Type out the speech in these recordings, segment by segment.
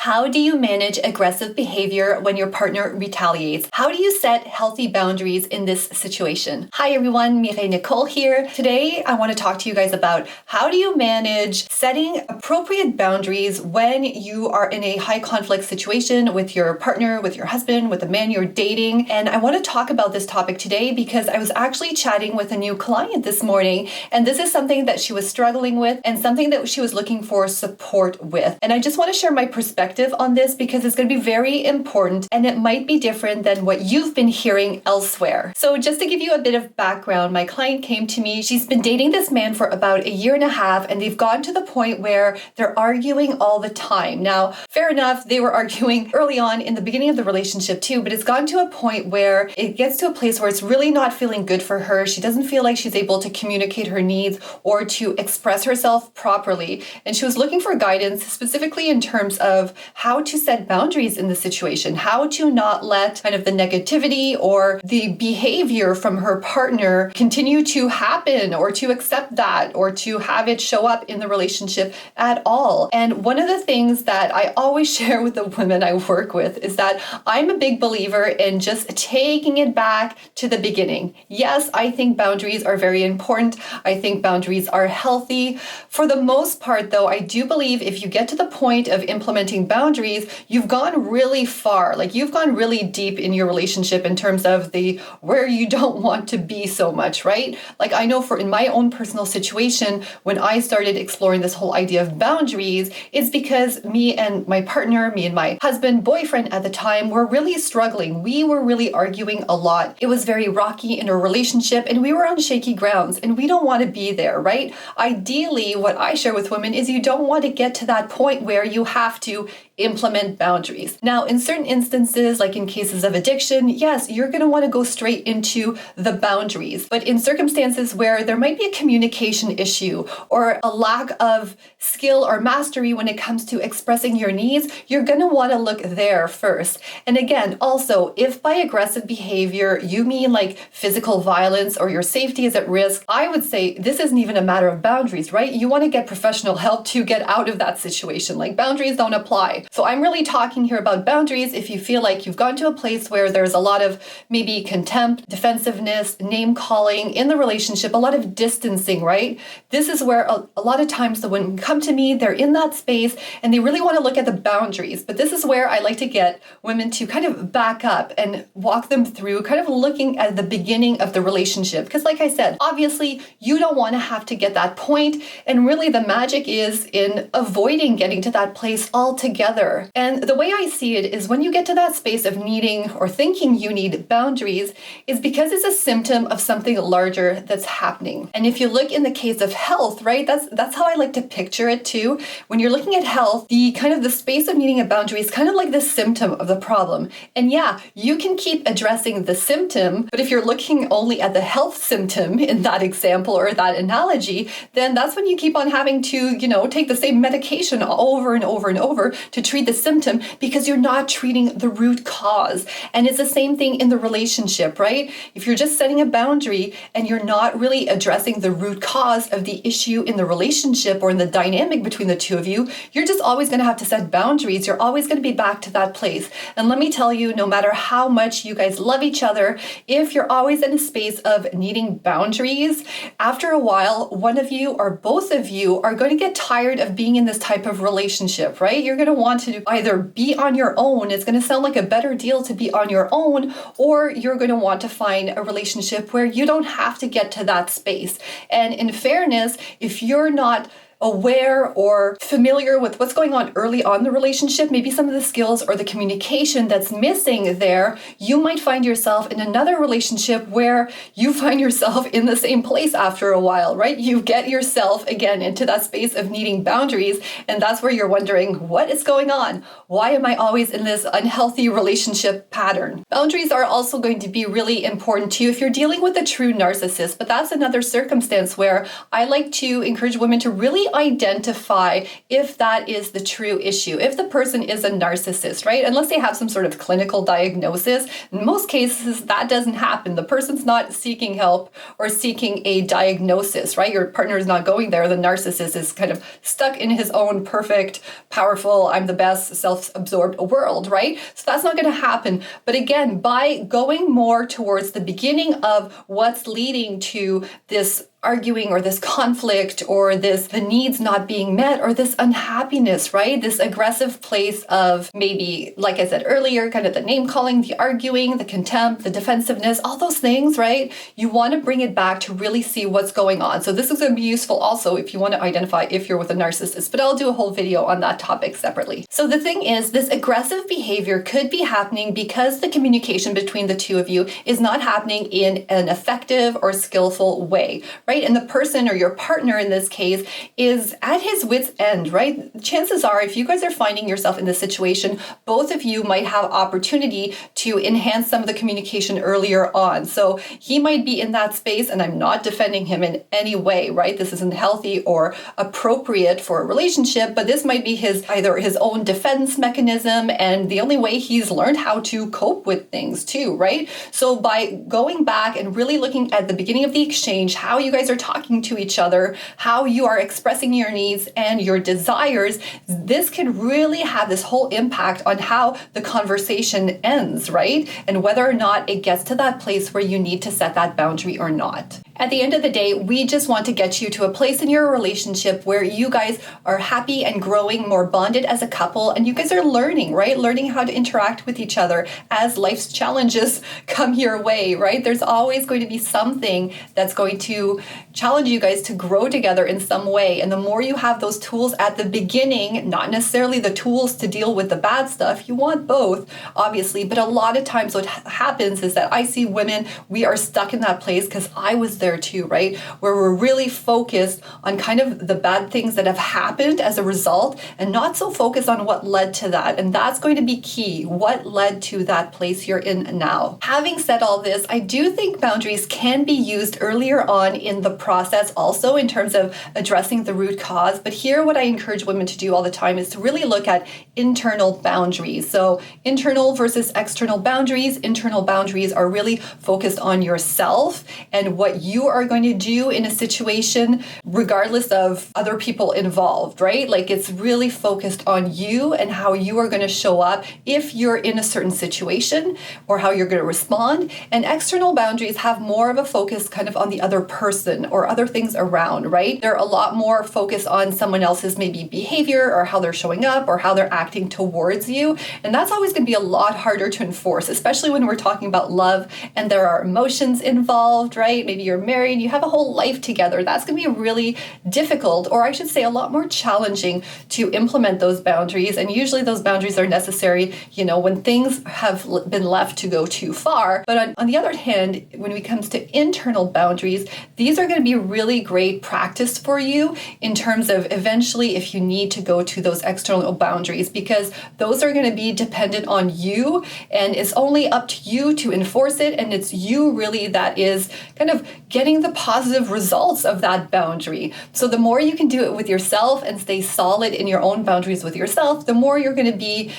How do you manage aggressive behavior when your partner retaliates? How do you set healthy boundaries in this situation? Hi everyone, Mireille Nicole here. Today I want to talk to you guys about how do you manage setting appropriate boundaries when you are in a high conflict situation with your partner, with your husband, with the man you're dating. And I want to talk about this topic today because I was actually chatting with a new client this morning, and this is something that she was struggling with and something that she was looking for support with. And I just want to share my perspective on this because it's going to be very important and it might be different than what you've been hearing elsewhere. So just to give you a bit of background, my client came to me. She's been dating this man for about a year and a half, and they've gotten to the point where they're arguing all the time. Now, fair enough, they were arguing early on in the beginning of the relationship too, but it's gotten to a point where it gets to a place where it's really not feeling good for her. She doesn't feel like she's able to communicate her needs or to express herself properly. And she was looking for guidance specifically in terms of how to set boundaries in the situation, how to not let kind of the negativity or the behavior from her partner continue to happen, or to accept that, or to have it show up in the relationship at all. And one of the things that I always share with the women I work with is that I'm a big believer in just taking it back to the beginning. Yes, I think boundaries are very important. I think boundaries are healthy. For the most part, though, I do believe if you get to the point of implementing boundaries, you've gone really far. Like, you've gone really deep in your relationship in terms of the where you don't want to be so much, right? Like, I know in my own personal situation, when I started exploring this whole idea of boundaries, it's because me and my partner, me and my husband, boyfriend at the time, were really struggling. We were really arguing a lot. It was very rocky in our relationship and we were on shaky grounds, and we don't want to be there, right? Ideally, what I share with women is you don't want to get to that point where you have to implement boundaries. Now, in certain instances, like in cases of addiction, yes, you're going to want to go straight into the boundaries. But in circumstances where there might be a communication issue or a lack of skill or mastery when it comes to expressing your needs, you're going to want to look there first. And again, also, if by aggressive behavior you mean like physical violence or your safety is at risk, I would say this isn't even a matter of boundaries, right? You want to get professional help to get out of that situation. Like, boundaries don't apply. So I'm really talking here about boundaries if you feel like you've gone to a place where there's a lot of maybe contempt, defensiveness, name calling in the relationship, a lot of distancing, right? This is where a lot of times the women come to me, they're in that space and they really want to look at the boundaries. But this is where I like to get women to kind of back up and walk them through kind of looking at the beginning of the relationship. Because like I said, obviously you don't want to have to get that point. And really the magic is in avoiding getting to that place altogether. And the way I see it is when you get to that space of needing or thinking you need boundaries is because it's a symptom of something larger that's happening. And if you look in the case of health, right, that's how I like to picture it too. When you're looking at health, the kind of the space of needing a boundary is kind of like the symptom of the problem. And yeah, you can keep addressing the symptom, but if you're looking only at the health symptom in that example or that analogy, then that's when you keep on having to, take the same medication over and over and over to treat the symptom because you're not treating the root cause. And it's the same thing in the relationship, right? If you're just setting a boundary and you're not really addressing the root cause of the issue in the relationship or in the dynamic between the two of you, you're just always going to have to set boundaries. You're always going to be back to that place. And let me tell you, no matter how much you guys love each other, if you're always in a space of needing boundaries, after a while, one of you or both of you are going to get tired of being in this type of relationship, right? You're going to want to either be on your own. It's going to sound like a better deal to be on your own, or you're going to want to find a relationship where you don't have to get to that space. And in fairness, if you're not aware or familiar with what's going on early on in the relationship, maybe some of the skills or the communication that's missing there, you might find yourself in another relationship where you find yourself in the same place after a while, right? You get yourself again into that space of needing boundaries, and that's where you're wondering, what is going on? Why am I always in this unhealthy relationship pattern? Boundaries are also going to be really important too if you're dealing with a true narcissist, but that's another circumstance where I like to encourage women to really identify if that is the true issue, if the person is a narcissist, right? Unless they have some sort of clinical diagnosis, in most cases that doesn't happen. The person's not seeking help or seeking a diagnosis, right? Your partner is not going there. The narcissist is kind of stuck in his own perfect, powerful, I'm the best, self-absorbed world, right? So that's not going to happen. But again, by going more towards the beginning of what's leading to this arguing or this conflict or the needs not being met or this unhappiness, right? This aggressive place of maybe, like I said earlier, kind of the name calling, the arguing, the contempt, the defensiveness, all those things, right? You want to bring it back to really see what's going on. So this is going to be useful also if you want to identify if you're with a narcissist, but I'll do a whole video on that topic separately. So the thing is, this aggressive behavior could be happening because the communication between the two of you is not happening in an effective or skillful way, right? And the person or your partner in this case is at his wit's end, right? Chances are, if you guys are finding yourself in this situation, both of you might have opportunity to enhance some of the communication earlier on. So he might be in that space, and I'm not defending him in any way, right? This isn't healthy or appropriate for a relationship, but this might be either his own defense mechanism and the only way he's learned how to cope with things too, right? So by going back and really looking at the beginning of the exchange, how you guys are talking to each other, how you are expressing your needs and your desires, this can really have this whole impact on how the conversation ends, right? And whether or not it gets to that place where you need to set that boundary or not. At the end of the day, we just want to get you to a place in your relationship where you guys are happy and growing, more bonded as a couple, and you guys are learning, right? Learning how to interact with each other as life's challenges come your way, right? There's always going to be something that's going to challenge you guys to grow together in some way. And the more you have those tools at the beginning, not necessarily the tools to deal with the bad stuff, you want both, obviously, but a lot of times what happens is that I see women, we are stuck in that place because I was there too, right? Where we're really focused on kind of the bad things that have happened as a result and not so focused on what led to that. And that's going to be key. What led to that place you're in now? Having said all this, I do think boundaries can be used earlier on in the process also in terms of addressing the root cause. But here, what I encourage women to do all the time is to really look at internal boundaries. So internal versus external boundaries. Internal boundaries are really focused on yourself and what you are going to do in a situation, regardless of other people involved, right? Like it's really focused on you and how you are going to show up if you're in a certain situation or how you're going to respond. And external boundaries have more of a focus kind of on the other person or other things around, right? They're a lot more focused on someone else's maybe behavior or how they're showing up or how they're acting towards you. And that's always going to be a lot harder to enforce, especially when we're talking about love and there are emotions involved, right? Maybe you're married, you have a whole life together. That's going to be really difficult, or I should say a lot more challenging to implement those boundaries. And usually those boundaries are necessary, when things have been left to go too far. But on the other hand, when it comes to internal boundaries, these are going to be really great practice for you in terms of eventually if you need to go to those external boundaries, because those are going to be dependent on you and it's only up to you to enforce it. And it's you really that is kind of getting the positive results of that boundary. So the more you can do it with yourself and stay solid in your own boundaries with yourself, the more you're going to be,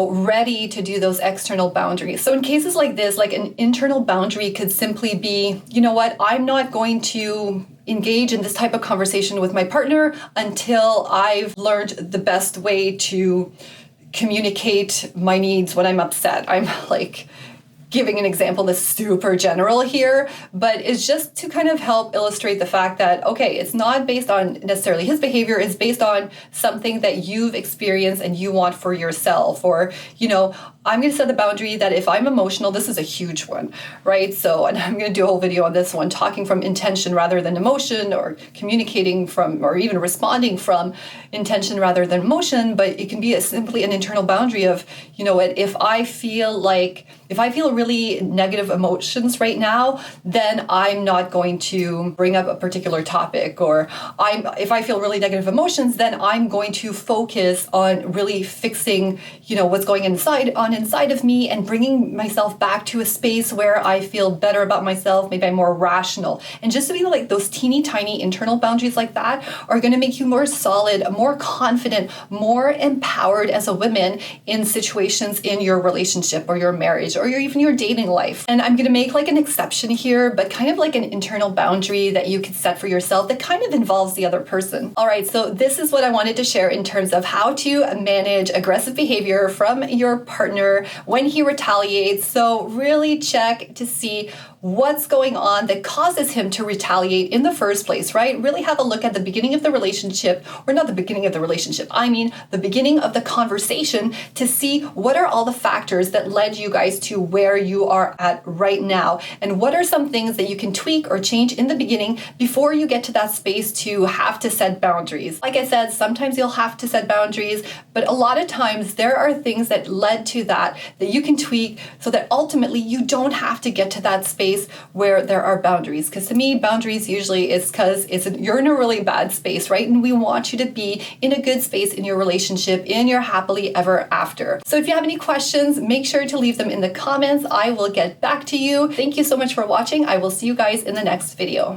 ready to do those external boundaries. So in cases like this, like an internal boundary could simply be, I'm not going to engage in this type of conversation with my partner until I've learned the best way to communicate my needs when I'm upset. I'm like giving an example that's super general here, but it's just to kind of help illustrate the fact that, okay, it's not based on necessarily his behavior, it's based on something that you've experienced and you want for yourself. Or, I'm going to set the boundary that if I'm emotional, this is a huge one, right? So, and I'm going to do a whole video on this one, talking from intention rather than emotion, or communicating from, or even responding from intention rather than emotion. But it can be simply an internal boundary of, if I feel really negative emotions right now, then I'm not going to bring up a particular topic. Or if I feel really negative emotions, then I'm going to focus on really fixing, what's going inside of me and bringing myself back to a space where I feel better about myself. Maybe I'm more rational. And just being like those teeny tiny internal boundaries like that are going to make you more solid, more confident, more empowered as a woman in situations in your relationship or your marriage or even your dating life. And I'm going to make like an exception here, but kind of like an internal boundary that you could set for yourself that kind of involves the other person. All right, so this is what I wanted to share in terms of how to manage aggressive behavior from your partner when he retaliates. So really check to see what's going on that causes him to retaliate in the first place, right? Really have a look at the beginning of the relationship, or not the beginning of the relationship, I mean the beginning of the conversation, to see what are all the factors that led you guys to where you are at right now, and what are some things that you can tweak or change in the beginning before you get to that space to have to set boundaries. Like I said, sometimes you'll have to set boundaries, but a lot of times there are things that led to that you can tweak so that ultimately you don't have to get to that space where there are boundaries. Because to me, boundaries usually is because you're in a really bad space, right? And we want you to be in a good space in your relationship, in your happily ever after. So if you have any questions, make sure to leave them in the comments. I will get back to you. Thank you so much for watching. I will see you guys in the next video.